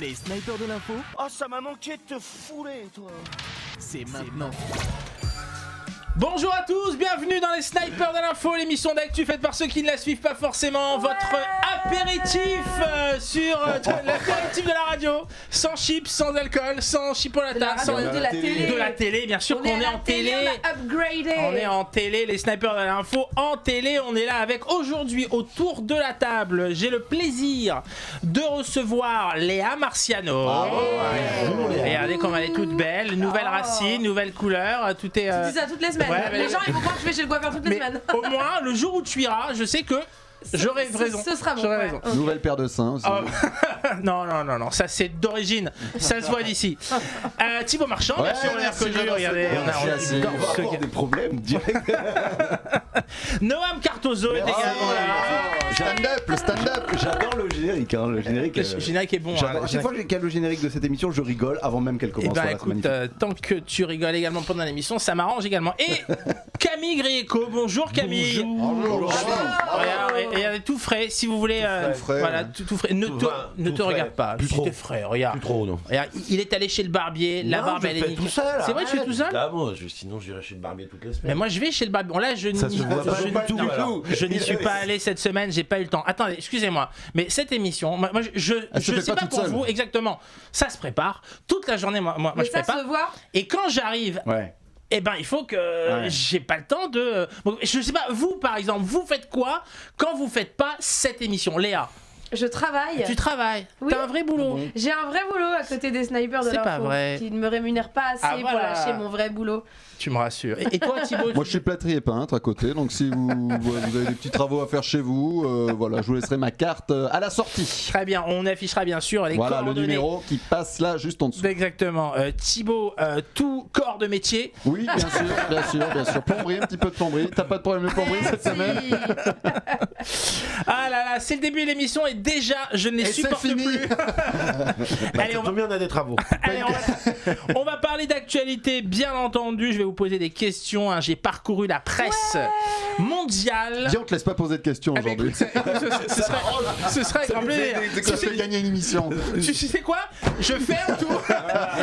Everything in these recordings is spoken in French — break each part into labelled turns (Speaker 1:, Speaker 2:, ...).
Speaker 1: Les snipers de l'info,
Speaker 2: Oh, ça m'a manqué de te fouler, toi.
Speaker 1: c'est maintenant.
Speaker 3: Bonjour à tous, bienvenue dans les Snipers de l'info, l'émission d'actu faite par ceux qui ne la suivent pas forcément. Votre apéritif sur l'apéritif de la radio, sans chips, sans alcool, sans chipolata, sans
Speaker 4: de la télé.
Speaker 3: de la télé, bien sûr qu'on est en télé.
Speaker 4: On a upgradé.
Speaker 3: On est en télé, les Snipers de l'info en télé. On est là avec aujourd'hui autour de la table. J'ai le plaisir de recevoir Léa Marciano. Regardez comme elle est toute belle, nouvelle racine, nouvelle couleur, tout est.
Speaker 4: Tu dis ça toutes les semaines.
Speaker 3: Ouais, mais-
Speaker 4: Les gens ils vont croire que je vais chez le coiffeur toutes les
Speaker 3: Mais
Speaker 4: semaines.
Speaker 3: au moins, le jour où tu iras, je sais que j'aurai raison.
Speaker 4: Ce sera bon.
Speaker 3: J'aurai
Speaker 4: ouais.
Speaker 3: raison.
Speaker 4: Ok.
Speaker 5: Nouvelle paire de seins aussi.
Speaker 3: Oh, non, ça c'est d'origine, ça se voit d'ici. Thibaut Marchand, bien sûr, on l'a
Speaker 5: merci,
Speaker 3: reconnu,
Speaker 5: j'adore
Speaker 3: regardez,
Speaker 5: cette
Speaker 3: on a
Speaker 5: voix. Merci.
Speaker 3: on a-
Speaker 5: On va avoir des problèmes direct.
Speaker 3: Noam Cartozo est également là.
Speaker 5: Stand-up, le stand-up. J'adore le générique. Le générique,
Speaker 3: Le générique est bon.
Speaker 5: j'adore.
Speaker 3: hein.
Speaker 5: Chaque fois qu'il y a le générique de cette émission, je rigole avant même qu'elle
Speaker 3: Eh
Speaker 5: commence.
Speaker 3: ben
Speaker 5: Voilà, c'est
Speaker 3: écoute,
Speaker 5: magnifique.
Speaker 3: tant que tu rigoles également pendant l'émission, ça m'arrange également. Et Camille Grieco, bonjour Camille.
Speaker 5: Bonjour.
Speaker 3: Regarde, et tout frais, si vous voulez.
Speaker 5: Tout frais,
Speaker 3: voilà,
Speaker 5: ouais.
Speaker 3: tout frais. Ne te
Speaker 6: frais.
Speaker 3: regarde pas.
Speaker 6: Plus
Speaker 3: Si
Speaker 6: trop.
Speaker 3: t'es frais, regarde.
Speaker 6: Plus trop, non.
Speaker 3: Regarde, il est allé chez le barbier, la
Speaker 6: Non,
Speaker 3: barbe
Speaker 6: je
Speaker 3: elle
Speaker 6: le
Speaker 3: est
Speaker 6: fais
Speaker 3: nickel.
Speaker 6: tout seul.
Speaker 3: C'est vrai, tu fais tout seul?
Speaker 6: Ah bon, sinon j'irai chez le barbier toutes les
Speaker 3: Mais
Speaker 6: semaines.
Speaker 3: moi je vais chez le barbier. Bon, là je
Speaker 6: Ça se voit pas du tout, alors.
Speaker 3: je n'y suis pas allé cette semaine, j'ai pas eu le temps. Attendez, excusez-moi, mais cette émission, moi je
Speaker 5: Elle se fait
Speaker 3: sais
Speaker 5: pas
Speaker 3: pas
Speaker 5: toute
Speaker 3: pour
Speaker 5: seule.
Speaker 3: vous exactement. Ça se prépare toute la journée, moi
Speaker 4: Mais
Speaker 3: je
Speaker 4: ça
Speaker 3: prépare.
Speaker 4: se voit.
Speaker 3: Et quand j'arrive,
Speaker 5: Ouais.
Speaker 3: eh ben il faut que
Speaker 5: Ouais.
Speaker 3: j'ai pas le temps de. Bon, je sais pas, vous par exemple, vous faites quoi quand vous faites pas cette émission, Léa?
Speaker 4: Je travaille.
Speaker 3: Tu travailles,
Speaker 4: Oui.
Speaker 3: t'as un vrai boulot.
Speaker 4: J'ai un vrai boulot à côté des snipers de
Speaker 3: C'est
Speaker 4: l'info
Speaker 3: pas vrai.
Speaker 4: qui ne me rémunèrent pas assez
Speaker 3: Ah,
Speaker 4: pour
Speaker 3: voilà.
Speaker 4: lâcher mon vrai boulot.
Speaker 3: Tu me rassures. Et toi Thibaut?
Speaker 5: Moi, je suis plâtrier peintre à côté, donc si vous avez des petits travaux à faire chez vous, voilà, je vous laisserai ma carte à la sortie.
Speaker 3: Très bien, on affichera bien sûr les
Speaker 5: Voilà le
Speaker 3: coordonnées.
Speaker 5: numéro qui passe là, juste en dessous.
Speaker 3: Exactement. Thibaut, tout corps de métier.
Speaker 5: Oui, bien sûr. Plomberie, un petit peu de plomberie. T'as pas de problème de plomberie cette semaine?
Speaker 3: Ah là là, c'est le début de l'émission et déjà je ne les
Speaker 5: Et c'est
Speaker 3: supporte
Speaker 5: fini.
Speaker 3: plus. Allez, on va,
Speaker 6: Combien on a des travaux?
Speaker 3: allez, on va parler d'actualité, bien entendu. Je vais vous poser des questions. Hein. J'ai parcouru la presse mondiale.
Speaker 5: Viens, on te laisse pas poser de questions
Speaker 3: Ah bah
Speaker 5: aujourd'hui.
Speaker 3: écoute, ce serait grand plaisir.
Speaker 5: Ça fait gagner une émission.
Speaker 3: Tu sais quoi? Je ferme tout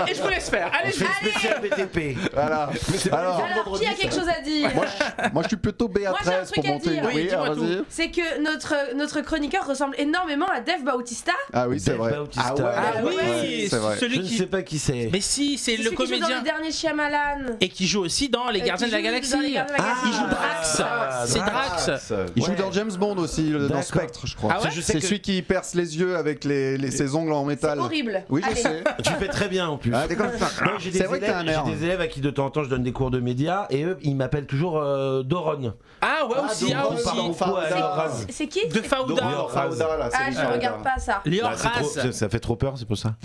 Speaker 3: et je vous laisse faire. Allez,
Speaker 6: C'est spécial BTP.
Speaker 5: Voilà. Alors,
Speaker 4: Alors, qui a quelque chose à dire?
Speaker 5: moi je suis plutôt
Speaker 4: Moi, j'ai un
Speaker 5: BA13
Speaker 4: truc
Speaker 5: pour
Speaker 4: à
Speaker 5: monter.
Speaker 4: dire.
Speaker 3: Oui, dis-moi
Speaker 5: alors,
Speaker 3: tout.
Speaker 5: vas-y.
Speaker 4: C'est que notre chroniqueur ressemble énormément à Dave Bautista.
Speaker 5: Ah oui, c'est
Speaker 6: Dave
Speaker 5: vrai.
Speaker 6: Bautista.
Speaker 3: Ah oui,
Speaker 5: ouais, c'est vrai.
Speaker 6: Je
Speaker 3: celui
Speaker 6: ne
Speaker 3: qui.
Speaker 6: sais pas qui c'est.
Speaker 3: Mais si, c'est le
Speaker 4: Celui qui joue dans
Speaker 3: comédien.
Speaker 4: le dernier Shyamalan.
Speaker 3: Et qui joue aussi dans Les Gardiens de la Galaxie.
Speaker 4: Dans les Gardiens de la Galaxie.
Speaker 3: Il joue Drax. C'est Drax.
Speaker 5: Il joue
Speaker 6: Ouais.
Speaker 5: dans James Bond aussi, dans
Speaker 6: D'accord.
Speaker 5: Spectre, je crois.
Speaker 3: Ah ouais,
Speaker 6: je sais
Speaker 5: C'est
Speaker 6: que-
Speaker 5: celui qui perce les yeux avec ses ongles en métal.
Speaker 4: Horrible.
Speaker 5: Oui, je
Speaker 4: Allez.
Speaker 5: sais.
Speaker 6: Tu fais très bien en plus.
Speaker 5: Ah, t'es comme ça.
Speaker 6: Moi, j'ai
Speaker 5: C'est vrai que t'as un air.
Speaker 6: des élèves à qui de temps en temps je donne des cours de médias et eux ils m'appellent toujours Doron.
Speaker 3: Ah ouais, aussi,
Speaker 5: donc,
Speaker 3: ah
Speaker 5: on
Speaker 3: aussi.
Speaker 5: parle beaucoup à
Speaker 6: Lior Raz.
Speaker 4: C'est qui?
Speaker 3: De Fauda.
Speaker 6: Lior Raz.
Speaker 4: Ah, je regarde pas ça.
Speaker 3: Lior
Speaker 6: Ah, c'est trop-
Speaker 3: Raz.
Speaker 6: ça fait trop peur, c'est pour ça.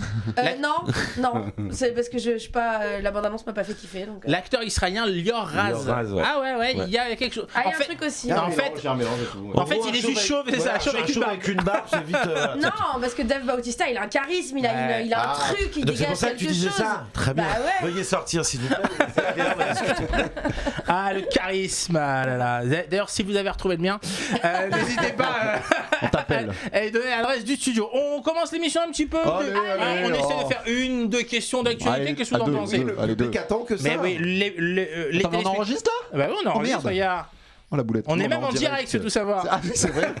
Speaker 4: Non, c'est parce que je sais pas, la bande-annonce m'a pas fait kiffer. Donc,
Speaker 3: L'acteur israélien Lior Raz.
Speaker 6: Lior Raz, ouais.
Speaker 3: Ah ouais,
Speaker 6: Ouais.
Speaker 3: il y a quelque chose.
Speaker 4: Ah, il y
Speaker 3: En
Speaker 4: a un
Speaker 3: fait,
Speaker 4: truc aussi.
Speaker 3: Non, en fait, En fait, il est juste chauve, c'est ça, chauve avec une barbe.
Speaker 6: c'est vite.
Speaker 4: Non, parce que Dave Bautista, il a un charisme, il a,
Speaker 3: Ouais.
Speaker 4: il a un truc, il
Speaker 6: Donc c'est
Speaker 4: dégage
Speaker 6: pour ça que
Speaker 4: quelque
Speaker 6: tu disais
Speaker 4: chose.
Speaker 6: ça. Très bien.
Speaker 4: Bah ouais.
Speaker 6: Veuillez sortir s'il vous plaît.
Speaker 3: Ah, le charisme. Ah là là. D'ailleurs, si vous avez retrouvé le mien, n'hésitez pas
Speaker 5: On t'appelle.
Speaker 3: à donner l'adresse du studio. On commence l'émission un petit peu.
Speaker 5: Allez, allez,
Speaker 3: on essaie
Speaker 5: oh.
Speaker 3: de faire une, deux questions d'actualité.
Speaker 5: Allez,
Speaker 3: Qu'est-ce que vous
Speaker 5: à
Speaker 3: en
Speaker 5: deux,
Speaker 3: pensez?
Speaker 5: deux. Allez, deux.
Speaker 6: que
Speaker 3: Mais oui, les
Speaker 5: Attends, on enregistre là?
Speaker 3: Bah oui, on enregistre,
Speaker 5: merde.
Speaker 3: regarde.
Speaker 5: Oh la boulette.
Speaker 3: On est
Speaker 5: Non,
Speaker 3: même en direct, c'est tout savoir.
Speaker 5: Ah oui, c'est vrai.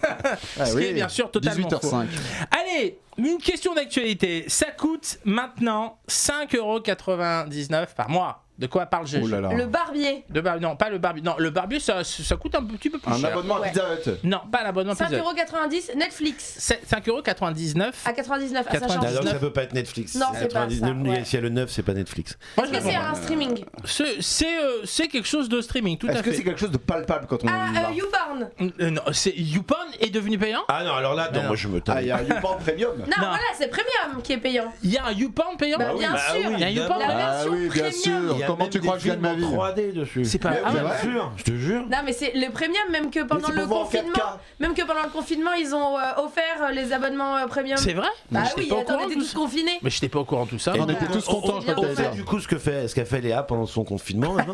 Speaker 5: Ah,
Speaker 3: Ce qui est bien sûr totalement
Speaker 5: 18h05.
Speaker 3: Allez, une question d'actualité. Ça coûte maintenant 5,99€ par mois. De quoi parle-je?
Speaker 5: Oh là là.
Speaker 4: Le barbier.
Speaker 3: Non, pas le barbier. Non, le barbier, ça coûte un petit peu plus
Speaker 5: Un
Speaker 3: cher.
Speaker 5: abonnement à
Speaker 4: Ouais.
Speaker 5: Pizza Hut.
Speaker 3: Non, pas l'abonnement Pizza Hut.
Speaker 4: 5,90€, Netflix.
Speaker 3: 5,99€.
Speaker 4: À 99, ah, ça change.
Speaker 3: 99.
Speaker 6: Alors ça peut pas être Netflix.
Speaker 4: Non, c'est pas ça, ouais.
Speaker 6: S'il y a le 9, c'est pas Netflix.
Speaker 3: Moi,
Speaker 4: Est-ce que c'est un streaming?
Speaker 3: c'est quelque chose de streaming, tout à
Speaker 5: Est-ce que
Speaker 3: fait.
Speaker 5: c'est quelque chose de palpable quand on
Speaker 4: Ah,
Speaker 5: y va?
Speaker 4: YouPorn.
Speaker 3: Non, YouPorn est devenu payant.
Speaker 6: Ah non, alors là,
Speaker 3: Non.
Speaker 6: moi je me
Speaker 5: Ah, il y a un YouPorn Premium.
Speaker 4: Non,
Speaker 3: Non.
Speaker 4: voilà, c'est Premium qui est payant.
Speaker 3: Il y a un YouPorn payant.
Speaker 4: Bah, bien sûr.
Speaker 3: Il y a un YouPorn.
Speaker 4: La
Speaker 5: Ah
Speaker 4: version
Speaker 5: oui, bien
Speaker 4: premium.
Speaker 5: sûr.
Speaker 6: Il y a
Speaker 5: Comment
Speaker 6: même
Speaker 5: tu crois que je gagne ma vie?
Speaker 6: 3D dessus.
Speaker 3: C'est pas.
Speaker 5: Mais
Speaker 3: Ah
Speaker 5: oui,
Speaker 3: ouais.
Speaker 5: ouais.
Speaker 6: Bien sûr, je te jure.
Speaker 4: Non, mais c'est le premium, même que pendant
Speaker 5: c'est
Speaker 4: le
Speaker 5: pour voir en
Speaker 4: confinement.
Speaker 5: 4K.
Speaker 4: Même que pendant le confinement, ils ont offert les abonnements premium.
Speaker 3: C'est vrai.
Speaker 4: Bah
Speaker 3: Mais j'étais
Speaker 4: oui,
Speaker 3: pas au
Speaker 4: attends, on
Speaker 3: courant
Speaker 4: était
Speaker 3: de
Speaker 4: tous
Speaker 3: ça.
Speaker 4: confinés.
Speaker 3: Mais j'étais pas au courant de tout ça.
Speaker 5: On était tous contents, je crois que
Speaker 4: on
Speaker 5: t'allais
Speaker 4: fait
Speaker 5: dire.
Speaker 6: Du coup, ce qu'a fait Léa pendant son confinement, maintenant,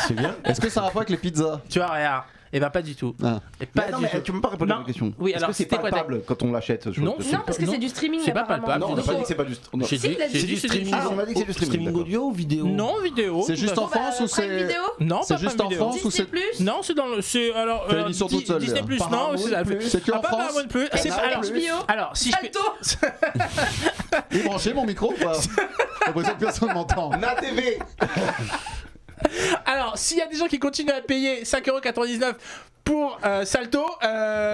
Speaker 6: c'est bien.
Speaker 5: Est-ce que ça a rapport avec les pizzas?
Speaker 3: Tu vois, regarde. Eh ben pas du tout.
Speaker 5: Ah.
Speaker 3: Et pas
Speaker 7: Mais non,
Speaker 3: du
Speaker 7: mais
Speaker 3: tout.
Speaker 7: tu peux pas répondre à
Speaker 3: Non.
Speaker 7: la question.
Speaker 3: Oui,
Speaker 7: Est-ce
Speaker 3: alors,
Speaker 7: que c'est
Speaker 3: c'était quoi ta-
Speaker 7: palpable quand on l'achète ce
Speaker 3: Non,
Speaker 7: genre de
Speaker 4: Non, parce que
Speaker 3: Non.
Speaker 4: c'est du streaming.
Speaker 3: C'est pas
Speaker 4: apparemment.
Speaker 3: palpable.
Speaker 7: Non, on n'a
Speaker 3: Donc,
Speaker 7: pas dit que c'est pas du. on a-
Speaker 3: J'ai
Speaker 4: Si,
Speaker 3: dit,
Speaker 4: il a dit
Speaker 3: j'ai dit
Speaker 4: c'est du
Speaker 3: streaming.
Speaker 7: Ah, on a dit que c'est du streaming.
Speaker 6: Streaming audio ou vidéo?
Speaker 3: Non, vidéo.
Speaker 5: C'est
Speaker 3: tout
Speaker 5: juste
Speaker 3: à
Speaker 5: en
Speaker 3: fait.
Speaker 5: France ou
Speaker 4: Prime
Speaker 5: c'est.
Speaker 4: Vidéo
Speaker 3: Non,
Speaker 5: C'est
Speaker 3: pas
Speaker 5: juste
Speaker 3: Prime
Speaker 5: en
Speaker 3: Vidéo.
Speaker 5: France ou
Speaker 4: Disney
Speaker 5: c'est.
Speaker 4: Plus.
Speaker 3: Non, c'est dans le. C'est alors.
Speaker 5: Fais l'émission toute seule,
Speaker 3: Disney
Speaker 5: Léa.
Speaker 3: Plus, non,
Speaker 7: Paramount
Speaker 3: c'est
Speaker 7: Plus.
Speaker 5: C'est que en
Speaker 3: pas
Speaker 5: France.
Speaker 3: Paramount Plus. C'est
Speaker 5: Canal+.
Speaker 3: alors.
Speaker 4: HBO.
Speaker 3: Alors, si je peux.
Speaker 4: Salto.
Speaker 5: Il est branché mon micro ou pas? J'ai l'impression que personne m'entend.
Speaker 7: Na TV.
Speaker 3: Alors, s'il y a des gens qui continuent à payer 5,99€ pour Salto,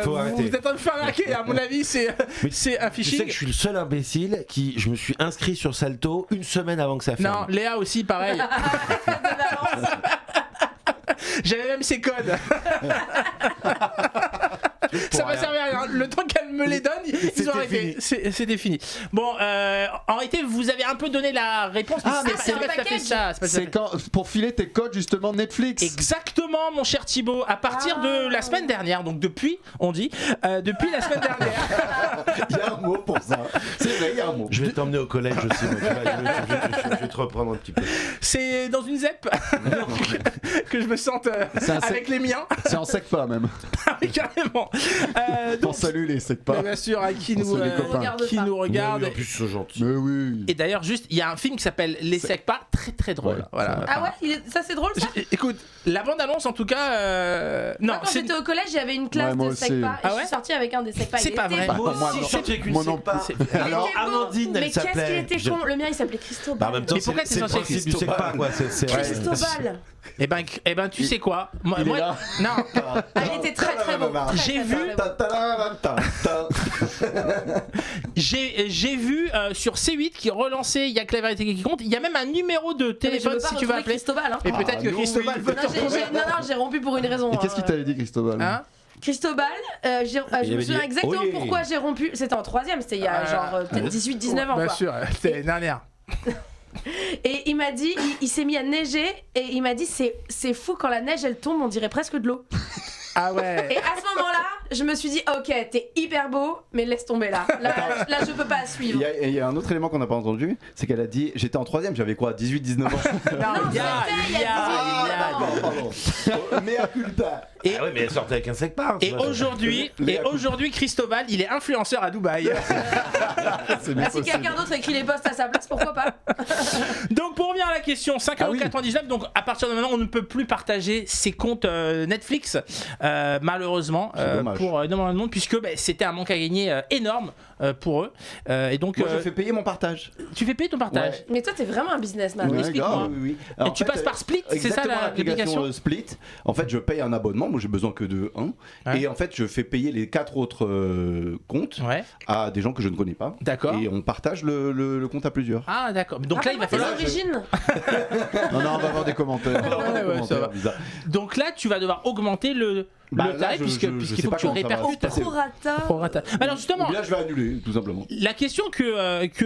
Speaker 6: Faut arrêter.
Speaker 3: vous êtes en train de faire arnaquer. À mon avis, c'est un
Speaker 6: Tu sais
Speaker 3: phishing.
Speaker 6: que je suis le seul imbécile qui. Je me suis inscrit sur Salto une semaine avant que ça ferme.
Speaker 3: Non, Léa aussi, pareil. J'avais même ses codes. Ça m'a servi à rien. Le temps qu'elle me les donne, ils ont arrêté. C'était fini. Bon, en réalité, vous avez un peu donné la réponse.
Speaker 5: Ah, mais
Speaker 3: c'est
Speaker 4: c'est
Speaker 3: pas
Speaker 4: un
Speaker 3: tout à fait
Speaker 4: package.
Speaker 3: ça. C'est pas tout à
Speaker 5: C'est
Speaker 3: fait.
Speaker 5: quand pour filer tes codes justement Netflix.
Speaker 3: Exactement, mon cher Thibaut. À partir de la semaine dernière, donc depuis, on dit, depuis la semaine dernière.
Speaker 7: Il y a un mot pour ça. C'est vrai, il y a un mot.
Speaker 6: Je vais t'emmener au collège aussi. moi, tu vois, je vais te reprendre un petit peu.
Speaker 3: C'est dans une ZEP que je me sente
Speaker 5: C'est un
Speaker 3: avec les miens.
Speaker 5: C'est en SECPA même.
Speaker 3: Oui, carrément.
Speaker 5: On
Speaker 3: Donc,
Speaker 5: salue les SECPA.
Speaker 3: bien sûr, qui
Speaker 5: On
Speaker 3: nous,
Speaker 5: salue les copains.
Speaker 4: Regarde
Speaker 3: qui
Speaker 4: pas.
Speaker 3: nous regarde.
Speaker 6: Mais oui, en plus, ils sont gentils.
Speaker 5: Mais oui.
Speaker 3: Et d'ailleurs, juste, il y a un film qui s'appelle Les Secpas, très très drôle.
Speaker 5: Ouais,
Speaker 3: Voilà.
Speaker 4: Ah ouais, ça c'est drôle ça.
Speaker 3: Écoute, la bande-annonce en tout cas. Non,
Speaker 4: Moi, quand
Speaker 3: c'est
Speaker 4: j'étais au collège, j'avais une classe
Speaker 5: Ouais, moi
Speaker 4: de
Speaker 5: aussi.
Speaker 4: SECPA et
Speaker 3: Ah
Speaker 4: je
Speaker 3: ouais
Speaker 4: suis sortie avec un des SECPA.
Speaker 3: C'est
Speaker 4: Il
Speaker 3: pas
Speaker 4: était
Speaker 3: vrai.
Speaker 4: beau.
Speaker 6: Moi
Speaker 5: moi,
Speaker 6: aussi,
Speaker 5: non.
Speaker 6: je sortais avec une
Speaker 5: Moi non
Speaker 6: SECPA.
Speaker 3: plus.
Speaker 4: Il
Speaker 6: Alors,
Speaker 4: était beau.
Speaker 6: Amandine,
Speaker 4: Mais
Speaker 6: elle
Speaker 4: qu'est-ce qu'il
Speaker 6: s'appelait.
Speaker 4: était con. Le mien il s'appelait Cristobal.
Speaker 6: Bah, en même temps,
Speaker 3: Mais pourquoi
Speaker 6: c'est le
Speaker 3: t'es censé
Speaker 6: principe du
Speaker 3: Cristobal
Speaker 6: SECPA, quoi. C'est vrai.
Speaker 4: Cristobal.
Speaker 3: Eh ben, tu sais quoi Moi,
Speaker 5: Il est là.
Speaker 3: non.
Speaker 4: Ah, il était très très beau. Très,
Speaker 3: J'ai
Speaker 4: très,
Speaker 3: vu-
Speaker 4: très beau.
Speaker 3: J'ai vu sur C8 qui relançait Il y a que la vérité qui compte. Il y a même un numéro de
Speaker 4: Mais je
Speaker 3: téléphone
Speaker 4: veux pas
Speaker 3: si tu veux
Speaker 4: retrouver
Speaker 3: appeler.
Speaker 4: Cristobal. Hein.
Speaker 3: Et peut-être que
Speaker 7: nous,
Speaker 3: Cristobal
Speaker 7: oui.
Speaker 3: peut
Speaker 4: Non,
Speaker 3: te retrouver.
Speaker 4: j'ai rompu pour une raison.
Speaker 5: Et qu'est-ce qu'il t'avait dit Cristobal?
Speaker 3: Hein
Speaker 4: Cristobal, je me
Speaker 6: avait
Speaker 4: souviens
Speaker 6: dit,
Speaker 4: exactement
Speaker 6: olé.
Speaker 4: pourquoi j'ai rompu. C'était en 3ème, c'était il y a
Speaker 3: Ah,
Speaker 4: genre peut-être 18-19 ans.
Speaker 3: Bien
Speaker 4: Quoi.
Speaker 3: sûr, c'était l'année dernière.
Speaker 4: Et il m'a dit, il s'est mis à neiger et il m'a dit c'est fou quand la neige elle tombe, on dirait presque de l'eau.
Speaker 3: Ah ouais.
Speaker 4: Et à ce moment-là, je me suis dit ok, t'es hyper beau, mais laisse tomber là. Là je peux pas suivre.
Speaker 7: Il y a un autre élément qu'on n'a pas entendu, c'est qu'elle a dit j'étais en 3ème, j'avais quoi, 18-19 ans.
Speaker 3: Non, il y a.
Speaker 7: Pardon. Mea culpa.
Speaker 3: Et-
Speaker 6: Ah ouais, mais elle sortait avec un SECPA.
Speaker 3: Et aujourd'hui, Cristobal, il est influenceur à Dubaï.
Speaker 4: Ah, si quelqu'un d'autre écrit les posts à sa place, pourquoi pas.
Speaker 3: Donc pour revenir à la question, 5,99€, donc à partir de maintenant on ne peut plus partager ses comptes Netflix, malheureusement,
Speaker 7: C'est dommage.
Speaker 3: pour énormément de monde, puisque c'était un manque à gagner énorme pour eux. Et donc
Speaker 7: Moi je fais payer mon partage.
Speaker 3: tu fais payer ton partage.
Speaker 4: Mais toi t'es vraiment un businessman.
Speaker 5: Ouais,
Speaker 3: Explique-moi.
Speaker 5: grave.
Speaker 7: Oui.
Speaker 3: Et
Speaker 7: Alors,
Speaker 3: tu
Speaker 7: en fait,
Speaker 3: passes par Split, c'est ça
Speaker 7: exactement,
Speaker 3: l'application
Speaker 7: Split. En fait, je paye un abonnement, moi j'ai besoin que de un.
Speaker 3: Ouais.
Speaker 7: Et en fait, je fais payer les 4 autres comptes
Speaker 3: Ouais,
Speaker 7: à des gens que je ne connais pas.
Speaker 3: d'accord.
Speaker 7: Et on partage le compte à plusieurs.
Speaker 3: Ah d'accord. Donc là il va falloir.
Speaker 4: Origine.
Speaker 5: Non, on va avoir des commentaires.
Speaker 3: Ouais, ça va.
Speaker 7: Bizarre.
Speaker 3: Donc là tu vas devoir augmenter le
Speaker 7: Bah, là,
Speaker 3: tarif
Speaker 7: je
Speaker 3: puisqu'il
Speaker 7: sais
Speaker 3: faut
Speaker 7: pas
Speaker 3: que tu
Speaker 7: comment ça va.
Speaker 3: répercutes.
Speaker 7: C'est-
Speaker 4: Prorata.
Speaker 3: Prorata. Alors justement,
Speaker 7: Ou bien je vais annuler, tout simplement.
Speaker 3: la question que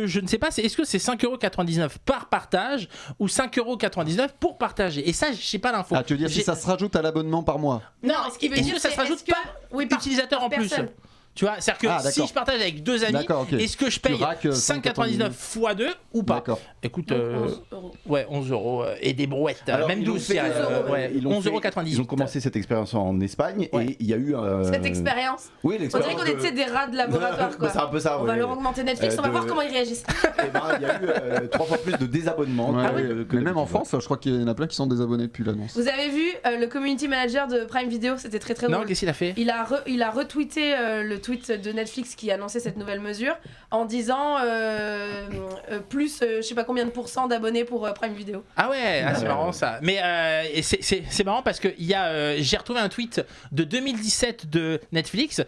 Speaker 3: je ne sais pas, c'est est-ce que c'est 5,99€ par partage ou 5,99€ pour partager? Et ça, je sais pas l'info.
Speaker 5: Ah, tu veux dire si
Speaker 3: J'ai-
Speaker 5: ça se rajoute à l'abonnement par mois?
Speaker 3: Non,
Speaker 4: ce qui veut
Speaker 3: est-ce
Speaker 4: dire,
Speaker 3: que ça se
Speaker 4: c'est
Speaker 3: rajoute
Speaker 4: est-ce que-
Speaker 3: pas
Speaker 4: oui, par
Speaker 3: utilisateur en plus?
Speaker 4: personne.
Speaker 3: Tu vois, c'est-à-dire
Speaker 5: Ah,
Speaker 3: que
Speaker 5: d'accord.
Speaker 3: si je partage avec deux amis,
Speaker 5: D'accord, ok.
Speaker 3: est-ce que je paye
Speaker 5: raques,
Speaker 3: 5,99€ x 2 ou pas?
Speaker 5: D'accord.
Speaker 3: Écoute,
Speaker 4: Donc, 11 euros.
Speaker 3: ouais, 11€ et des brouettes,
Speaker 7: Alors,
Speaker 3: même
Speaker 7: ils l'ont
Speaker 3: 12,
Speaker 7: fait,
Speaker 3: tiens, ouais,
Speaker 7: ils l'ont fait-
Speaker 3: 11,98€.
Speaker 7: Ils ont commencé cette expérience en Espagne
Speaker 3: Ouais.
Speaker 7: et il y a eu
Speaker 4: Cette expérience.
Speaker 7: Oui,
Speaker 4: On
Speaker 7: l'expérience.
Speaker 4: dirait qu'on était des rats de laboratoire quoi.
Speaker 7: Bah, c'est un peu ça.
Speaker 4: On
Speaker 7: ouais.
Speaker 4: va leur augmenter Netflix, on va
Speaker 7: de-
Speaker 4: voir comment ils réagissent.
Speaker 7: Eh ben, il y a eu 3 fois plus de désabonnements.
Speaker 5: Ouais,
Speaker 7: que-
Speaker 5: ouais.
Speaker 7: que
Speaker 5: Mais même en
Speaker 7: d'habitude.
Speaker 5: France, je crois qu'il y en a plein qui sont désabonnés depuis l'annonce.
Speaker 4: Vous avez vu le community manager de Prime Video, c'était très très
Speaker 3: Non,
Speaker 4: drôle.
Speaker 3: qu'est-ce qu'il a fait?
Speaker 4: Il a retweeté le tweet de Netflix qui annonçait cette nouvelle mesure en disant plus je sais pas combien de pourcents d'abonnés pour Prime Video.
Speaker 3: Ah ouais, ah, c'est marrant ça. Mais et c'est marrant parce que j'ai retrouvé un tweet de 2017 de Netflix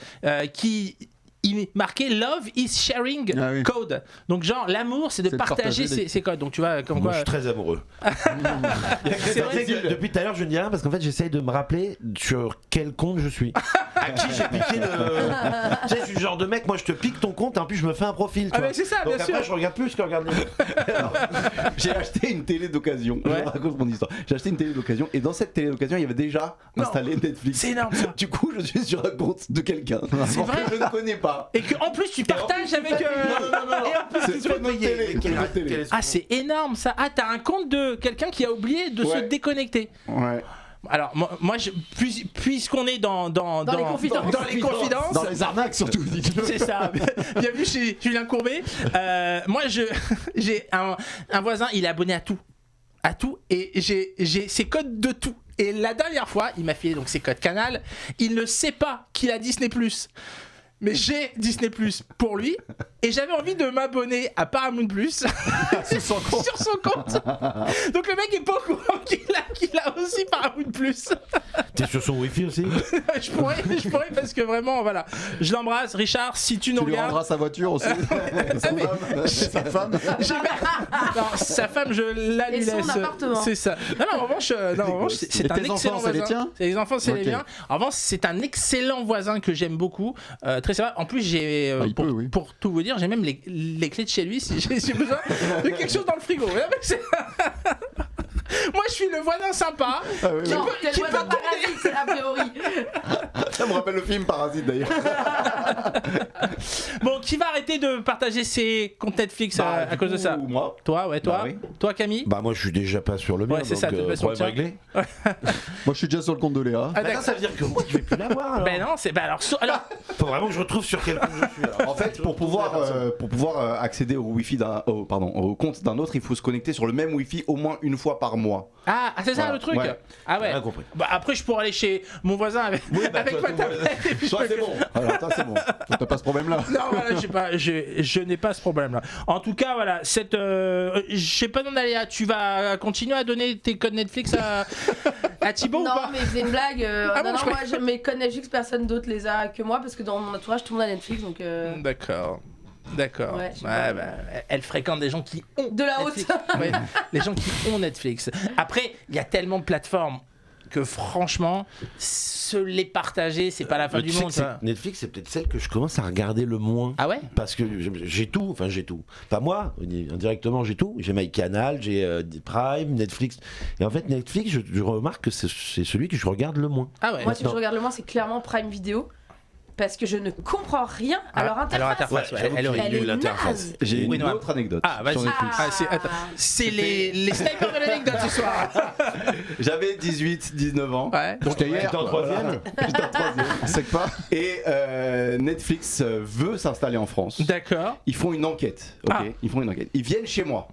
Speaker 3: qui il marquait Love is sharing
Speaker 5: Ah oui.
Speaker 3: code. Donc genre l'amour c'est de
Speaker 5: C'est de
Speaker 3: partager
Speaker 5: partager
Speaker 3: ses,
Speaker 5: des-
Speaker 3: ses codes. Donc tu vois comme
Speaker 6: Moi,
Speaker 3: quoi.
Speaker 6: je suis très amoureux.
Speaker 3: C'est vrai
Speaker 6: Tu sais que depuis tout à l'heure, je ne dis rien parce qu'en fait, j'essaye de me rappeler sur quel compte je suis. À qui j'ai piqué le. Tu sais, je suis le genre de mec, moi je te pique ton compte et en plus je me fais un profil. Tu
Speaker 3: Ah
Speaker 6: vois.
Speaker 3: mais c'est ça,
Speaker 6: Donc
Speaker 3: bien
Speaker 6: après,
Speaker 3: sûr.
Speaker 6: je regarde plus ce que regarde les autres.
Speaker 7: Alors, j'ai acheté une télé d'occasion.
Speaker 3: Ouais.
Speaker 7: Je raconte mon histoire. J'ai acheté une télé d'occasion et dans cette télé d'occasion, il y avait déjà
Speaker 3: Non.
Speaker 7: installé Netflix.
Speaker 3: C'est énorme ça.
Speaker 7: Du coup, je suis sur un compte de quelqu'un
Speaker 3: C'est vrai
Speaker 7: que je ne connais pas.
Speaker 3: Et que en plus tu partages avec.
Speaker 7: C'est sur une autre télé. sur une autre télé.
Speaker 3: Ah c'est énorme ça. Ah t'as un compte de quelqu'un qui a oublié de se
Speaker 7: Ouais.
Speaker 3: déconnecter.
Speaker 7: Ouais.
Speaker 3: Alors moi puisqu'on est dans
Speaker 4: les confidences.
Speaker 3: dans les confidences,
Speaker 5: Dans les arnaques surtout, dites-le.
Speaker 3: c'est ça. Bien vu chez Julien Courbet. Moi j'ai un voisin, il est abonné à tout et j'ai ses codes de tout. Et la dernière fois, il m'a filé donc ses codes Canal. Il ne sait pas qu'il a Disney+. Mais j'ai Disney Plus pour lui et j'avais envie de m'abonner à Paramount Plus sur son compte. Donc le mec est pas au courant qu'il a aussi Paramount Plus.
Speaker 6: T'es sur son Wi-Fi aussi?
Speaker 3: je pourrais parce que vraiment voilà. Je l'embrasse Richard si tu nous
Speaker 5: Tu lui
Speaker 3: regardes.
Speaker 5: rendras sa voiture aussi. Sa femme.
Speaker 3: Non, sa femme je la lui
Speaker 4: Et son
Speaker 3: laisse.
Speaker 4: appartement.
Speaker 3: C'est ça. Non, en revanche, c'est
Speaker 5: Et
Speaker 3: un
Speaker 5: tes
Speaker 3: excellent
Speaker 5: enfants, c'est les
Speaker 3: voisin.
Speaker 5: tiens
Speaker 3: C'est les enfants, c'est les
Speaker 5: Ok.
Speaker 3: miens. En revanche, c'est un excellent voisin que j'aime beaucoup. Très sympa. En plus, j'ai
Speaker 5: Ah, il peut, oui.
Speaker 3: pour tout vous dire, j'ai même les clés de chez lui si j'ai besoin de quelque chose dans le frigo. Moi, je suis le voisin sympa.
Speaker 5: Ah, oui, oui.
Speaker 4: Non, t'es
Speaker 3: qui
Speaker 4: le voisin
Speaker 3: peut
Speaker 4: parasite, a priori.
Speaker 5: Ça me rappelle le film Parasite d'ailleurs.
Speaker 3: Bon, qui va arrêter de partager ses comptes Netflix à cause de ça?
Speaker 7: Ou moi.
Speaker 3: Toi, ouais, toi.
Speaker 7: Bah oui.
Speaker 3: Toi, Camille.
Speaker 6: Bah moi je suis déjà pas sur le mien,
Speaker 3: Ouais, c'est
Speaker 6: donc
Speaker 3: ça, tu peux sur le
Speaker 6: problème
Speaker 3: tien.
Speaker 6: réglé.
Speaker 5: Moi je suis déjà sur le compte de Léa.
Speaker 3: Ah,
Speaker 6: D'accord, ça veut dire que moi je vais plus l'avoir alors.
Speaker 3: Ben non, c'est alors
Speaker 6: Faut vraiment que je retrouve sur quel compte je suis alors.
Speaker 7: En fait, pour pouvoir accéder au Wi-Fi au compte d'un autre, il faut se connecter sur le même Wi-Fi au moins une fois par mois.
Speaker 3: Ah, c'est ça
Speaker 7: Voilà.
Speaker 3: le truc.
Speaker 7: Ouais.
Speaker 3: Ah ouais.
Speaker 6: Rien compris.
Speaker 3: Bah après je pourrais aller chez mon voisin avec, avec
Speaker 6: toi,
Speaker 3: ma
Speaker 6: ton
Speaker 3: tablette et puis je
Speaker 7: Toi,
Speaker 3: peux-
Speaker 7: c'est bon. Alors, toi, c'est bon.
Speaker 5: T'as pas ce problème là.
Speaker 3: Non voilà, je n'ai pas ce problème là. En tout cas voilà, cette je sais pas non Aléa, tu vas continuer à donner tes codes Netflix à Thibaut ou
Speaker 4: Non,
Speaker 3: pas?
Speaker 4: mais c'est une blague.
Speaker 3: Ah bon,
Speaker 4: non,
Speaker 3: je
Speaker 4: moi, mes codes Netflix, personne d'autre les a que moi parce que dans mon entourage, tout le monde a Netflix. Donc,
Speaker 3: D'accord.
Speaker 4: Ouais, je sais
Speaker 3: Ouais, bah, elle fréquente des gens qui ont
Speaker 4: de la haute.
Speaker 3: Netflix. Ouais, les gens qui ont Netflix. Après, il y a tellement de plateformes que franchement, se les partager, c'est pas la fin
Speaker 6: Mais
Speaker 3: du
Speaker 6: tu sais
Speaker 3: monde.
Speaker 6: que c'est-
Speaker 3: Ça.
Speaker 6: Netflix c'est peut-être celle que je commence à regarder le moins.
Speaker 3: Ah ouais?
Speaker 6: Parce que j'ai tout. Pas moi, indirectement j'ai tout. J'ai MyCanal, j'ai Prime, Netflix. Et en fait Netflix, je remarque que c'est celui que je regarde le moins.
Speaker 3: Ah ouais.
Speaker 4: Moi, si je regarde le moins, c'est clairement Prime Video. Parce que je ne comprends rien à leur
Speaker 3: Alors
Speaker 4: interface.
Speaker 3: ouais,
Speaker 6: j'avoue
Speaker 3: elle est
Speaker 6: qu'il
Speaker 3: horrible.
Speaker 6: est nul,
Speaker 4: Elle est
Speaker 6: l'interface.
Speaker 4: naze.
Speaker 7: J'ai
Speaker 3: Oui,
Speaker 7: une
Speaker 3: non.
Speaker 7: autre anecdote
Speaker 3: Ah vas-y.
Speaker 7: sur Netflix.
Speaker 3: C'est les snipers de l'anecdote ce soir.
Speaker 7: J'avais 18-19 ans.
Speaker 3: Ouais.
Speaker 5: Donc hier.
Speaker 6: T'es en troisième?
Speaker 7: J'étais en troisième.
Speaker 5: C'est que pas.
Speaker 7: Et Netflix veut s'installer en France.
Speaker 3: D'accord.
Speaker 7: Ils font une enquête. Ok.
Speaker 3: Ah.
Speaker 7: Ils font une enquête. Ils viennent chez moi.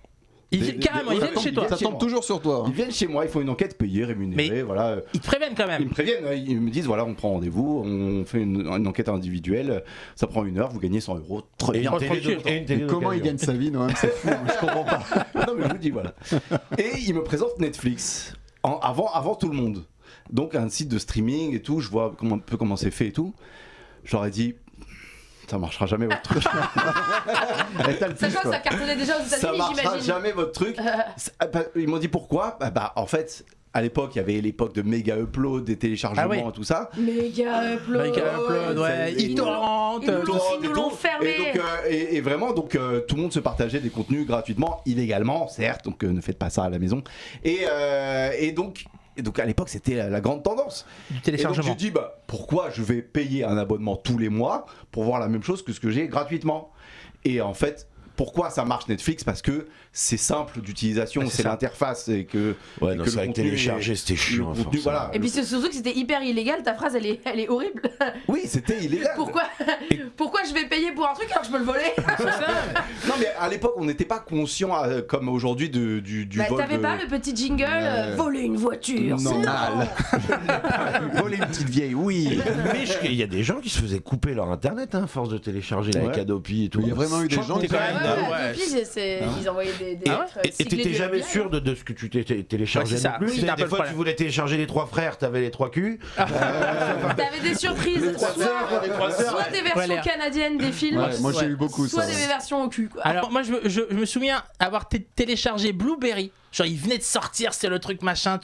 Speaker 3: Carrément, ils viennent chez toi.
Speaker 5: Ça
Speaker 7: chez
Speaker 5: tombe
Speaker 7: moi.
Speaker 5: toujours sur toi.
Speaker 7: Ils viennent chez moi. Ils font une enquête payée, rémunérée.
Speaker 3: Mais-
Speaker 7: Voilà.
Speaker 3: Ils te préviennent quand
Speaker 7: Ils
Speaker 3: même.
Speaker 7: me préviennent, ils me disent voilà, on prend rendez-vous, on fait une enquête individuelle, ça prend 1 heure, vous gagnez 100 €. Très
Speaker 6: Et
Speaker 7: bien.
Speaker 6: une télé
Speaker 3: tranquille.
Speaker 6: et une télé
Speaker 5: Comment il
Speaker 6: d'occasion.
Speaker 5: gagne sa vie, Noam? C'est fou, je comprends pas.
Speaker 7: Non, mais je vous dis, voilà. Et ils me présentent Netflix avant tout le monde. Donc, un site de streaming et tout, je vois un peu comment c'est fait et tout. Je leur ai dit ça marchera jamais votre truc.
Speaker 5: Et t'as le plus,
Speaker 4: Sachant que
Speaker 5: quoi.
Speaker 4: ça cartonnait déjà aux
Speaker 7: Ça
Speaker 4: États-Unis,
Speaker 7: marchera
Speaker 4: j'imagine.
Speaker 7: jamais votre truc. Ils m'ont dit pourquoi en fait, à l'époque, il y avait l'époque de méga upload, des téléchargements
Speaker 3: Ah ouais.
Speaker 7: et tout ça.
Speaker 4: Méga upload.
Speaker 3: Méga upload, ouais.
Speaker 7: Ils
Speaker 3: eTorrent.
Speaker 4: ils nous
Speaker 3: tout
Speaker 4: l'ont-
Speaker 3: ça.
Speaker 4: ils nous l'ont fermé.
Speaker 7: Et, donc, et vraiment, donc, tout le monde se partageait des contenus gratuitement, illégalement, certes, donc ne faites pas ça à la maison. Et donc à l'époque, c'était la grande tendance.
Speaker 3: Du
Speaker 7: Et donc
Speaker 3: téléchargement.
Speaker 7: j'ai dit, pourquoi je vais payer un abonnement tous les mois pour voir la même chose que ce que j'ai gratuitement? Et en fait, pourquoi ça marche Netflix? Parce que c'est simple d'utilisation,
Speaker 3: Ouais, c'est
Speaker 7: c'est
Speaker 3: ça.
Speaker 7: l'interface et que.
Speaker 6: Ouais,
Speaker 7: et
Speaker 6: non,
Speaker 7: que
Speaker 6: c'est
Speaker 7: le
Speaker 6: vrai que
Speaker 7: contenu
Speaker 6: télécharger, c'était chiant,
Speaker 7: le contenu,
Speaker 6: forcément.
Speaker 7: voilà.
Speaker 4: Et puis c'est surtout que c'était hyper illégal, ta phrase elle est horrible.
Speaker 7: Oui, c'était illégal.
Speaker 4: Pourquoi je vais payer pour un truc alors que je peux le voler?
Speaker 7: Non, mais à l'époque, on n'était pas conscient comme aujourd'hui du
Speaker 4: Bah,
Speaker 7: vol.
Speaker 4: t'avais
Speaker 7: de-
Speaker 4: pas le petit jingle
Speaker 5: Ouais.
Speaker 4: voler une voiture,
Speaker 7: Non.
Speaker 4: c'est mal.
Speaker 5: Voler une petite vieille, oui.
Speaker 6: Mais il y a des gens qui se faisaient couper leur internet, hein, à force de télécharger
Speaker 7: Ouais.
Speaker 6: les Adopi et tout.
Speaker 5: Il y a vraiment eu des
Speaker 6: Je crois
Speaker 5: gens
Speaker 6: que
Speaker 5: qui-
Speaker 6: t'es quand
Speaker 4: Ouais,
Speaker 6: même-
Speaker 4: ouais,
Speaker 3: ouais.
Speaker 4: depuis, ils envoyaient des
Speaker 3: Ah ouais
Speaker 4: lettres
Speaker 6: Et
Speaker 4: cyclées
Speaker 6: t'étais
Speaker 4: du
Speaker 6: jamais
Speaker 4: FBI,
Speaker 6: sûr de ce que tu t'es téléchargé
Speaker 3: Ouais, c'est
Speaker 6: non
Speaker 3: ça.
Speaker 6: plus.
Speaker 3: Oui,
Speaker 6: Tu sais,
Speaker 3: c'était un peu
Speaker 6: des
Speaker 3: le
Speaker 6: fois,
Speaker 3: problème.
Speaker 6: tu voulais télécharger les 3 frères, t'avais les 3 culs.
Speaker 4: T'avais des surprises, soit des versions
Speaker 3: Ouais,
Speaker 4: canadiennes des films,
Speaker 5: Ouais, moi j'ai eu beaucoup
Speaker 4: soit
Speaker 5: ça.
Speaker 4: des versions au cul. Quoi.
Speaker 3: Alors moi je me souviens avoir téléchargé Blueberry. Genre il venait de sortir, c'est le truc machin,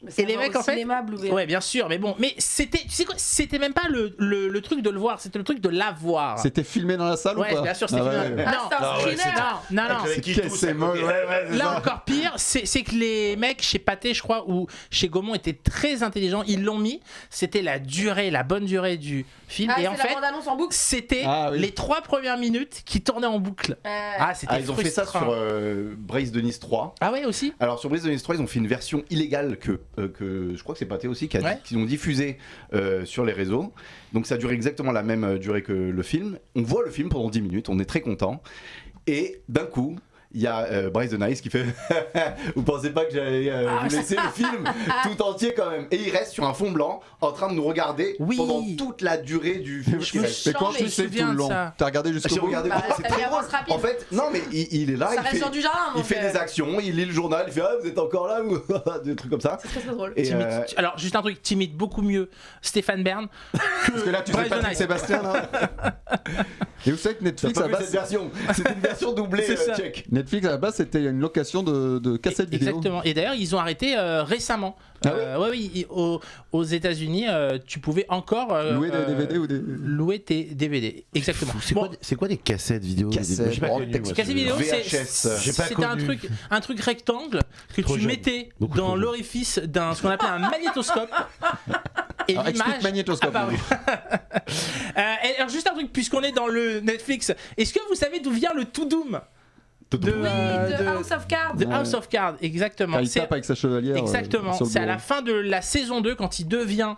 Speaker 4: Ça
Speaker 3: et les
Speaker 4: va
Speaker 3: mecs,
Speaker 4: au
Speaker 3: en fait-
Speaker 4: cinéma, Blueberry.
Speaker 3: Ouais, bien sûr, mais bon, mais c'était, tu sais quoi, c'était même pas le truc de le voir, c'était le truc de l'avoir.
Speaker 5: C'était filmé dans la salle
Speaker 3: Ouais,
Speaker 5: ou pas?
Speaker 3: bien sûr, c'était
Speaker 5: Ah ouais,
Speaker 3: filmé.
Speaker 5: ouais.
Speaker 4: Ah,
Speaker 3: Non,
Speaker 4: c'est un
Speaker 6: Ah ouais,
Speaker 4: screener.
Speaker 3: non, non.
Speaker 6: Avec le
Speaker 5: Qu'est-ce que c'est moche, ouais,
Speaker 3: Là encore pire, c'est que les mecs chez Pathé, je crois, ou chez Gaumont étaient très intelligents. Ils l'ont mis. C'était la bonne durée du film.
Speaker 4: Ah,
Speaker 3: et
Speaker 4: c'est
Speaker 3: en
Speaker 4: la
Speaker 3: fait,
Speaker 4: bande-annonce en boucle.
Speaker 3: c'était
Speaker 5: Ah, oui.
Speaker 3: les 3 premières minutes qui tournaient en boucle. Ah, c'était
Speaker 7: Ils ont fait ça
Speaker 3: frustrant.
Speaker 7: sur Brace de Nice 3.
Speaker 3: Ah ouais aussi.
Speaker 7: Alors sur Brise de Nice 3, ils ont fait une version illégale que que je crois que c'est Pathé aussi qui
Speaker 3: Ouais.
Speaker 7: ont diffusé sur les réseaux. Donc ça dure exactement la même durée que le film. On voit le film pendant 10 minutes, on est très content. Et d'un coup, il y a Bryce the Nice qui fait vous pensez pas que j'allais vous laisser le film tout entier quand même. Et il reste sur un fond blanc en train de nous regarder
Speaker 3: Oui.
Speaker 7: pendant toute la durée du film.
Speaker 3: Je me
Speaker 5: Mais quand
Speaker 4: mais
Speaker 5: tu
Speaker 4: je
Speaker 5: sais
Speaker 3: me
Speaker 5: tout
Speaker 3: souviens
Speaker 5: le
Speaker 3: de
Speaker 5: long,
Speaker 3: ça.
Speaker 5: t'as regardé jusqu'au
Speaker 7: J'ai
Speaker 5: bout.
Speaker 7: regardé
Speaker 4: Bah,
Speaker 7: c'est
Speaker 4: t'as
Speaker 7: très
Speaker 4: mis
Speaker 7: drôle.
Speaker 4: avance rapide.
Speaker 7: En fait, non mais il est là,
Speaker 4: Ça reste sur du jardin.
Speaker 7: il
Speaker 4: donc,
Speaker 7: fait des actions, il lit le journal, il fait vous êtes encore là ou des trucs comme ça.
Speaker 4: C'est très très drôle.
Speaker 7: Et
Speaker 3: Alors, juste un truc, t'imites beaucoup mieux Stéphane Bern
Speaker 5: Parce que là, tu sais
Speaker 3: Bryce the
Speaker 5: Patrick
Speaker 3: Nice.
Speaker 5: Sébastien, là. Et vous savez que
Speaker 7: t'as
Speaker 5: Netflix,
Speaker 7: pas
Speaker 5: à la
Speaker 7: vu cette
Speaker 5: base,
Speaker 7: version. C'était une version doublée
Speaker 3: C'est ça.
Speaker 7: tchèque.
Speaker 5: Netflix, à la base, c'était une location de cassettes vidéo.
Speaker 3: Exactement. Et d'ailleurs, ils ont arrêté récemment.
Speaker 5: Ah
Speaker 3: ouais, oui, aux États-Unis, tu pouvais encore
Speaker 5: Louer des DVD ou des.
Speaker 3: louer tes DVD. Exactement.
Speaker 6: C'est
Speaker 3: Bon,
Speaker 6: quoi des cassettes vidéo
Speaker 5: Cassettes,
Speaker 6: J'ai pas
Speaker 5: bon,
Speaker 6: connu, moi,
Speaker 3: cassette
Speaker 6: ce-
Speaker 3: vidéo,
Speaker 7: VHS.
Speaker 6: J'ai pas
Speaker 3: c'était
Speaker 6: connu.
Speaker 3: un truc rectangle que
Speaker 6: Trop
Speaker 3: tu
Speaker 6: jeune.
Speaker 3: mettais
Speaker 6: Beaucoup
Speaker 3: dans
Speaker 6: trop jeune.
Speaker 3: l'orifice d'un ce qu'on appelait un magnétoscope. Et
Speaker 5: Alors, explique magnétoscope.
Speaker 3: apparut. Et alors juste un truc, puisqu'on est dans le Netflix, est-ce que vous savez d'où vient le To Doom
Speaker 4: Oui, de House of Cards.
Speaker 3: de
Speaker 5: Ouais.
Speaker 3: House of Cards, exactement.
Speaker 5: Quand il
Speaker 3: C'est-
Speaker 5: tape avec sa chevalière.
Speaker 3: Exactement,
Speaker 5: sur le
Speaker 3: c'est à
Speaker 5: bureau.
Speaker 3: la fin de la saison 2 quand il devient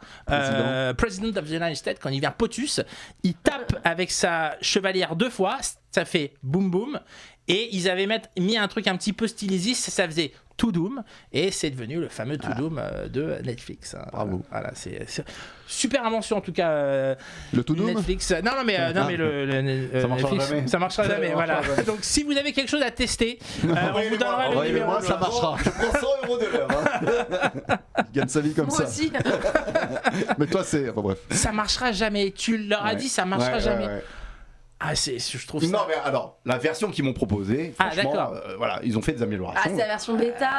Speaker 3: President of the United States, quand il devient POTUS, il tape avec sa chevalière 2 fois, ça fait boum boum, et ils avaient mis un truc un petit peu stylisé, ça faisait To Doom, et c'est devenu le fameux To Doom de Netflix. Hein.
Speaker 5: Bravo.
Speaker 3: Voilà, c'est super invention en tout cas.
Speaker 5: Le To Doom.
Speaker 3: Netflix. Non, mais
Speaker 7: Ça marchera
Speaker 3: Netflix,
Speaker 7: jamais.
Speaker 3: ça marchera jamais.
Speaker 7: Ça
Speaker 3: voilà.
Speaker 7: marchera jamais.
Speaker 3: Donc si vous avez quelque chose à tester, on vous donnera le
Speaker 5: envoyez-le
Speaker 3: numéro.
Speaker 5: moi, ça marchera.
Speaker 7: Je prends 100 € de l'heure. Hein.
Speaker 5: Il gagne sa vie comme
Speaker 4: Moi
Speaker 5: ça.
Speaker 4: aussi.
Speaker 5: Mais toi, c'est. Enfin bref.
Speaker 3: Ça marchera jamais. Tu leur as dit, ça marchera
Speaker 7: Ouais,
Speaker 3: jamais.
Speaker 7: ouais.
Speaker 3: Ah, je trouve ça.
Speaker 7: Non mais alors, la version qu'ils m'ont proposée,
Speaker 3: Ah,
Speaker 7: franchement,
Speaker 3: d'accord.
Speaker 7: voilà, ils ont fait des
Speaker 4: Ah,
Speaker 7: améliorations.
Speaker 4: c'est la version bêta.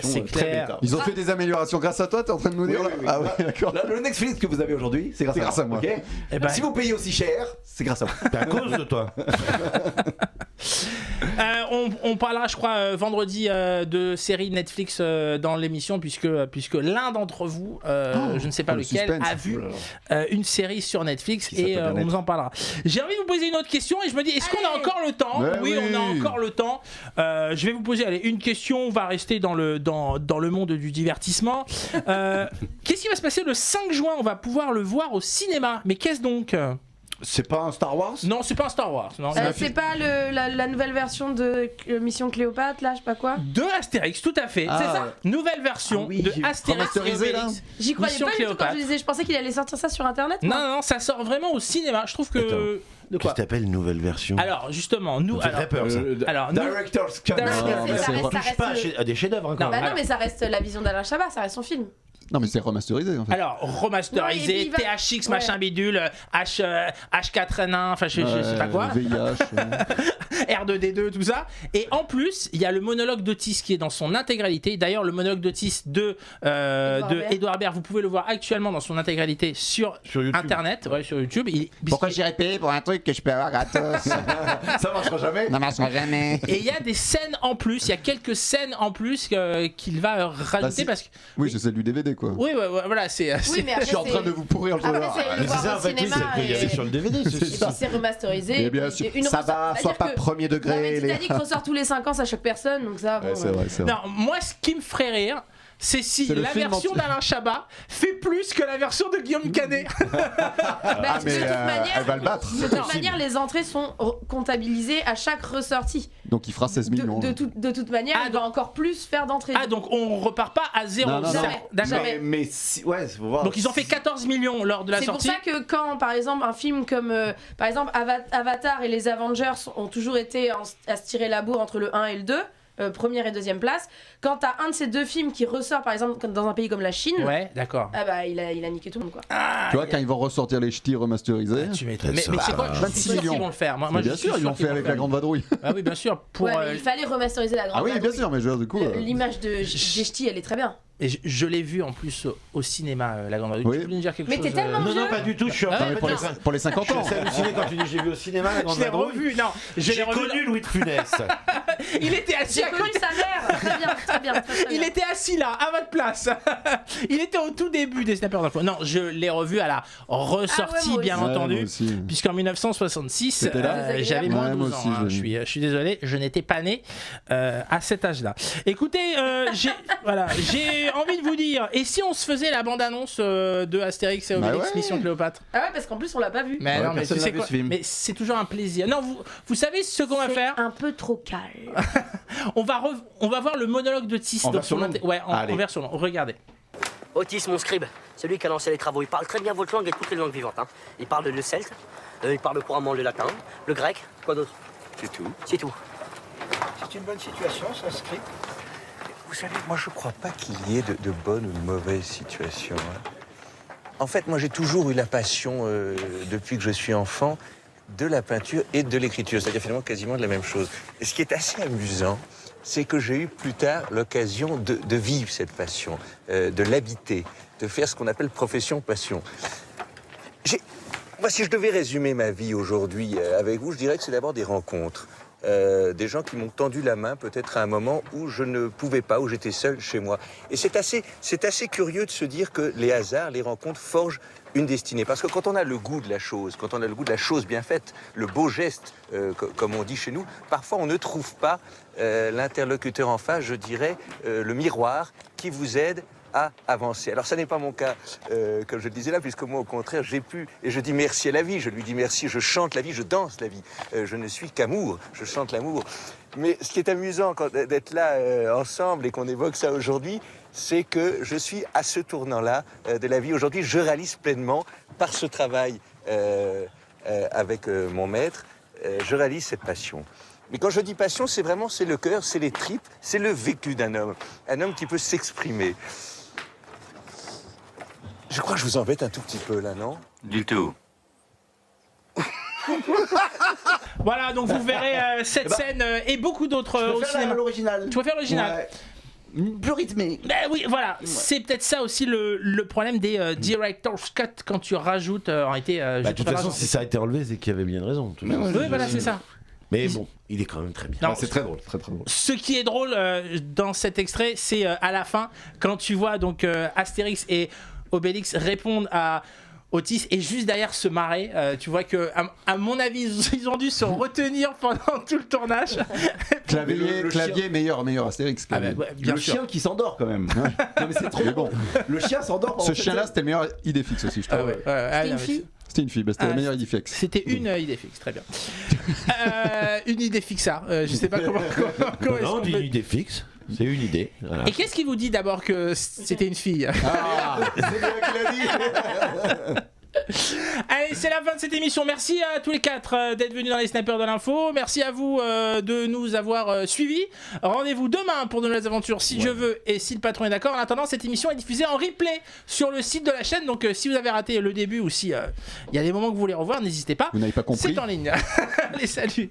Speaker 3: c'est
Speaker 7: Très
Speaker 3: clair.
Speaker 7: bêta.
Speaker 5: Ils ont fait des améliorations grâce à toi, t'es en train de nous dire là
Speaker 7: Oui.
Speaker 5: Ah ouais, d'accord.
Speaker 7: Là, le Netflix que vous avez aujourd'hui, c'est grâce,
Speaker 5: C'est grâce à moi.
Speaker 7: ok
Speaker 3: Eh ben,
Speaker 7: Si vous payez aussi cher, c'est grâce à moi.
Speaker 6: C'est à cause de toi.
Speaker 3: on parlera, je crois, vendredi de séries Netflix dans l'émission, puisque l'un d'entre vous, je ne sais pas
Speaker 5: le
Speaker 3: lequel,
Speaker 5: suspense.
Speaker 3: a vu une série sur Netflix
Speaker 7: Qui
Speaker 3: et
Speaker 7: s'appelle
Speaker 3: on
Speaker 7: Net.
Speaker 3: vous en parlera. J'ai envie de vous poser une autre question et je me dis, est-ce qu'on a
Speaker 4: Allez.
Speaker 3: encore le temps?
Speaker 5: Mais
Speaker 3: Oui,
Speaker 5: oui.
Speaker 3: on a encore le temps. Je vais vous poser une question, on va rester dans le monde du divertissement. Qu'est-ce qui va se passer le 5 juin? On va pouvoir le voir au cinéma. Mais qu'est-ce donc?
Speaker 7: C'est pas un Star Wars?
Speaker 3: Non, c'est pas un Star Wars. Non,
Speaker 4: C'est pas la nouvelle version de Mission Cléopâtre, là, je sais pas quoi.
Speaker 3: de Astérix, tout à fait.
Speaker 5: Ah,
Speaker 3: C'est ça. Nouvelle version
Speaker 5: Ah oui,
Speaker 3: de Astérix et
Speaker 5: remasterisé, là.
Speaker 3: Obélix.
Speaker 4: J'y croyais
Speaker 3: Mission
Speaker 4: pas du tout quand
Speaker 3: Cléopâtre.
Speaker 4: je disais. Je pensais qu'il allait sortir ça sur internet. moi.
Speaker 3: Non, ça sort vraiment au cinéma. Je trouve que.
Speaker 6: Attends.
Speaker 3: De
Speaker 6: Qu'est-ce
Speaker 3: quoi
Speaker 6: que t'appelles une nouvelle version?
Speaker 3: Alors, justement, nous.
Speaker 6: Ça me fait
Speaker 3: Alors,
Speaker 6: peur, ça.
Speaker 3: alors, nous-
Speaker 7: Director's Cut.
Speaker 3: Director's
Speaker 4: Non, mais
Speaker 5: mais
Speaker 4: ça
Speaker 5: c'est-
Speaker 4: reste- ça
Speaker 6: Touche pas
Speaker 4: reste le-
Speaker 6: à des chefs-d'œuvre encore.
Speaker 4: Bah non,
Speaker 3: Alors-
Speaker 4: mais ça reste la vision d'Alain Chabat, ça reste son film.
Speaker 5: Non, mais c'est remasterisé en fait.
Speaker 3: alors,
Speaker 4: Ouais, et
Speaker 3: remasterisé,
Speaker 4: puis il va-
Speaker 3: THX,
Speaker 4: ouais.
Speaker 3: machin bidule, H4N1, enfin, je sais pas quoi,
Speaker 5: VIH.
Speaker 3: R2D2, tout ça. Et en plus, il y a le monologue d'Otis qui est dans son intégralité. D'ailleurs, le monologue d'Otis de
Speaker 4: Baird.
Speaker 3: Edouard Baird, vous pouvez le voir actuellement dans son intégralité sur
Speaker 6: YouTube.
Speaker 3: Internet, ouais, sur YouTube.
Speaker 8: j'irais payer pour un truc que je peux avoir gratos?
Speaker 7: Ça marchera jamais.
Speaker 8: Non, marchera jamais.
Speaker 3: Et il y a des scènes en plus, il y a quelques scènes en plus qu'il va rajouter
Speaker 5: Bah, si.
Speaker 3: parce que.
Speaker 5: Oui, c'est celle du DVD quoi.
Speaker 3: Oui, ouais, voilà, c'est.
Speaker 4: Oui, mais
Speaker 5: Je
Speaker 4: après,
Speaker 5: suis en train de vous pourrir le jeu.
Speaker 4: Après, c'est
Speaker 6: Mais
Speaker 4: le
Speaker 6: c'est ça,
Speaker 4: voir
Speaker 6: en
Speaker 4: au
Speaker 6: fait, oui,
Speaker 4: cinéma.
Speaker 6: c'est qu'il y avait
Speaker 4: et-
Speaker 6: sur le DVD.
Speaker 4: Et puis c'est remasterisé.
Speaker 5: Mais bien
Speaker 4: et
Speaker 5: sûr.
Speaker 4: une
Speaker 8: Ça
Speaker 4: ressort-
Speaker 8: va,
Speaker 4: c'est-à-dire
Speaker 8: sois pas
Speaker 4: que-
Speaker 8: premier
Speaker 4: Non,
Speaker 8: degré.
Speaker 4: mais Titanic ressort tous les 5 ans, ça choque personne, donc ça.
Speaker 5: Ouais,
Speaker 4: bon,
Speaker 5: c'est vrai, c'est vrai.
Speaker 3: Non, moi, ce qui me ferait rire, c'est si
Speaker 5: C'est le
Speaker 3: la
Speaker 5: film
Speaker 3: version
Speaker 5: entier.
Speaker 3: d'Alain Chabat fait plus que la version de Guillaume Canet.
Speaker 4: Bah,
Speaker 5: mais,
Speaker 4: de toute manière,
Speaker 5: elle va le battre.
Speaker 4: De toute manière, les entrées sont comptabilisées à chaque ressortie.
Speaker 5: Donc il fera 16 millions.
Speaker 4: De toute manière,
Speaker 3: Ah,
Speaker 4: il va encore plus faire d'entrées.
Speaker 3: Ah, donc on repart pas à zéro.
Speaker 5: Non, non,
Speaker 3: Ça-
Speaker 5: non.
Speaker 4: Jamais.
Speaker 3: D'accord.
Speaker 4: Jamais.
Speaker 7: Mais si, ouais, faut voir.
Speaker 3: Donc ils ont fait 14 millions lors de la
Speaker 4: C'est pour
Speaker 3: sortie.
Speaker 4: ça que quand, par exemple, un film comme, par exemple, Avatar et les Avengers ont toujours été à se tirer la bourre entre le 1 et le 2, première et deuxième place, quand t'as un de ces deux films qui ressort, par exemple, dans un pays comme la Chine,
Speaker 3: Ouais, d'accord.
Speaker 4: ah bah il a niqué tout le monde, quoi.
Speaker 5: Tu vois, quand ils vont ressortir les ch'tis remasterisés.
Speaker 3: Tu m'étonnes. Mais
Speaker 6: Ça
Speaker 3: c'est
Speaker 6: va.
Speaker 3: quoi? Je
Speaker 5: 26
Speaker 3: suis sûr qu'ils
Speaker 5: millions.
Speaker 3: vont le faire. Moi,
Speaker 5: Mais
Speaker 3: je
Speaker 5: bien
Speaker 3: suis
Speaker 5: sûr, ils l'ont
Speaker 3: qu'ils
Speaker 5: fait avec
Speaker 3: vont
Speaker 5: la
Speaker 3: le
Speaker 5: grande vadrouille.
Speaker 3: faire. Ah oui, bien sûr. Pour,
Speaker 4: Ouais, mais il fallait remasteriser la grande
Speaker 5: Ah oui, bien
Speaker 4: vadrouille.
Speaker 5: sûr, mais je veux dire, du coup.
Speaker 4: L'image de Gesti, elle est très bien.
Speaker 3: et je l'ai vu en plus au cinéma, la grande vadrouille.
Speaker 5: Oui.
Speaker 3: Tu voulais me dire quelque
Speaker 4: Mais
Speaker 3: chose
Speaker 4: t'es tellement
Speaker 6: Non, non,
Speaker 4: vieux.
Speaker 6: pas du tout. Je suis en
Speaker 3: Ah
Speaker 6: train
Speaker 3: ouais,
Speaker 6: de
Speaker 5: pour, les,
Speaker 6: dire.
Speaker 5: pour les 50 ans.
Speaker 6: Je suis halluciné quand tu dis j'ai vu au cinéma la grande
Speaker 3: Je l'ai
Speaker 6: vadrouille.
Speaker 3: revu, non. Je l'ai
Speaker 6: J'ai
Speaker 3: revu.
Speaker 6: connu Louis de Funès.
Speaker 3: Il était assis
Speaker 4: J'ai connu sa mère. Très bien, très bien.
Speaker 3: Il était assis là, à votre place. Il était au tout début des Snipers d'info. Non, je l'ai revu à la ressortie,
Speaker 4: moi
Speaker 3: bien
Speaker 4: aussi.
Speaker 3: entendu.
Speaker 5: moi aussi.
Speaker 3: Puisqu'en 1966,
Speaker 5: T'étais là
Speaker 3: j'avais moins de
Speaker 5: Ouais, moi
Speaker 3: 12 ans.
Speaker 5: aussi,
Speaker 3: Hein.
Speaker 5: je l'ai
Speaker 3: Je suis désolé, je n'étais pas né à cet âge-là. Écoutez, j'ai envie de vous dire, et si on se faisait la bande-annonce de Astérix et Obélix,
Speaker 5: Bah ouais.
Speaker 3: Mission Cléopâtre?
Speaker 4: Ah ouais, parce qu'en plus, on l'a pas vu.
Speaker 3: Mais
Speaker 7: Ouais,
Speaker 3: non, mais
Speaker 7: personne
Speaker 3: tu
Speaker 7: n'a
Speaker 3: sais
Speaker 7: vu
Speaker 3: quoi?
Speaker 7: ce film.
Speaker 3: Mais c'est toujours un plaisir. Non, vous savez ce qu'on va faire?
Speaker 4: Un peu trop calme.
Speaker 3: On va voir le monologue de Tis
Speaker 7: En
Speaker 3: dans
Speaker 7: version
Speaker 3: son
Speaker 7: longue.
Speaker 3: ouais,
Speaker 7: Allez.
Speaker 3: en version longue. Regardez.
Speaker 9: Otis, mon scribe, c'est lui qui a lancé les travaux. Il parle très bien votre langue et toutes les langues vivantes. Hein. Il parle le celte, il parle couramment le latin, le grec, quoi d'autre?
Speaker 2: C'est tout.
Speaker 9: C'est tout.
Speaker 2: C'est une bonne situation, ça, script.
Speaker 10: Vous savez, moi je crois pas qu'il y ait de bonnes ou de mauvaises situations. Hein. En fait, moi j'ai toujours eu la passion, depuis que je suis enfant, de la peinture et de l'écriture. C'est-à-dire finalement quasiment de la même chose. Et ce qui est assez amusant, c'est que j'ai eu plus tard l'occasion de vivre cette passion, de l'habiter, de faire ce qu'on appelle profession passion. Moi, si je devais résumer ma vie aujourd'hui avec vous, je dirais que c'est d'abord des rencontres. Des gens qui m'ont tendu la main peut-être à un moment où je ne pouvais pas, où j'étais seul chez moi. Et c'est assez curieux de se dire que les hasards, les rencontres forgent une destinée. Parce que quand on a le goût de la chose, quand on a le goût de la chose bien faite, le beau geste, comme on dit chez nous, parfois on ne trouve pas l'interlocuteur en face, je dirais, le miroir qui vous aide à avancer. Alors ça n'est pas mon cas, comme je le disais là, puisque moi au contraire j'ai pu, et je dis merci à la vie, je lui dis merci, je chante la vie, je danse la vie, je ne suis qu'amour, je chante l'amour. Mais ce qui est amusant d'être là ensemble et qu'on évoque ça aujourd'hui, c'est que je suis à ce tournant-là de la vie. Aujourd'hui, je réalise pleinement, par ce travail avec mon maître, je réalise cette passion. Mais quand je dis passion, c'est le cœur, c'est les tripes, c'est le vécu d'un homme. Un homme qui peut s'exprimer. Je crois que je vous embête un tout petit peu là, non?
Speaker 2: Du tout.
Speaker 3: Voilà, donc vous verrez cette scène et beaucoup d'autres au cinéma.
Speaker 7: l'original.
Speaker 3: Tu vas faire l'original?
Speaker 7: Plus rythmé.
Speaker 3: Ben oui, voilà, c'est peut-être ça aussi le problème des director's cut quand tu rajoutes en réalité.
Speaker 6: De toute façon, si ça a été enlevé, c'est qu'il y avait bien une raison. de toute façon.
Speaker 3: Oui, voilà, c'est ça.
Speaker 6: Mais bon, il est quand même très bien.
Speaker 3: Non,
Speaker 7: C'est très drôle, très très drôle.
Speaker 3: Ce qui est drôle dans cet extrait, c'est à la fin, quand tu vois donc Astérix et Obélix répondre à Otis et juste derrière se marrer. Tu vois que, à mon avis, ils ont dû se retenir pendant tout le tournage.
Speaker 5: Clavier meilleur Astérix.
Speaker 3: Ah bah, ouais, bien
Speaker 7: Le
Speaker 3: sûr.
Speaker 7: chien qui s'endort quand même. Non mais c'est trop bon. Le chien s'endort. pendant
Speaker 5: Ce
Speaker 7: cette
Speaker 5: chien-là,
Speaker 7: scène.
Speaker 5: c'était le meilleur idée fixe aussi, je trouve.
Speaker 3: Ah ouais,
Speaker 4: C'était une fille.
Speaker 5: C'était une fille, bah, c'était
Speaker 3: Ah,
Speaker 5: la meilleure idée fixe.
Speaker 3: C'était une idée fixe, très bien. Une idée fixe, je sais pas comment. comment
Speaker 6: Non,
Speaker 3: est-ce qu'on
Speaker 6: une idée fixe. C'est une idée. Voilà.
Speaker 3: Et qu'est-ce qui vous dit d'abord que c'était une fille?
Speaker 5: Ah,
Speaker 7: C'est bien qu'il a dit.
Speaker 3: Allez, c'est la fin de cette émission. Merci à tous les quatre d'être venus dans les Snipers de l'info. Merci à vous de nous avoir suivis. Rendez-vous demain pour de nouvelles aventures si je veux et si le patron est d'accord. En attendant, cette émission est diffusée en replay sur le site de la chaîne. Donc si vous avez raté le début ou si il y a des moments que vous voulez revoir, n'hésitez pas.
Speaker 5: vous n'avez pas compris.
Speaker 3: C'est en ligne. Allez, salut.